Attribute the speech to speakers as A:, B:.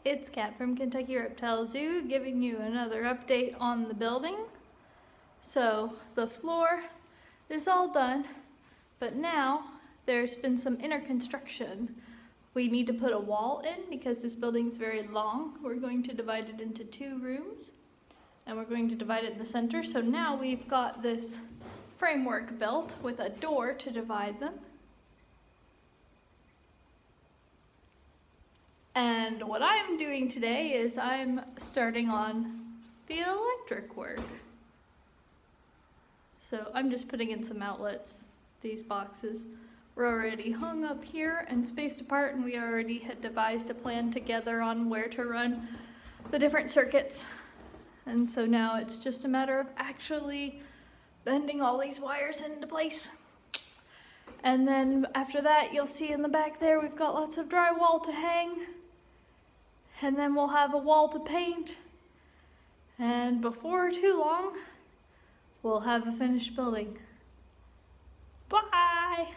A: it's Kat from Kentucky Reptile Zoo giving you another update on the building. So the floor is all done, but now there's been some inner construction. We need to put a wall in because this building's very long. We're going to divide it into 2 rooms and we're going to divide it in the center. So now we've got this framework built with a door to divide them. And what I'm doing today is I'm starting on the electric work. So I'm just putting in some outlets. These boxes were already hung up here and spaced apart, and we already had devised a plan together on where to run the different circuits. And so now it's just a matter of actually bending all these wires into place. And then after that, you'll see in the back there, we've got lots of drywall to hang. And then we'll have a wall to paint. And before too long, we'll have a finished building. Bye!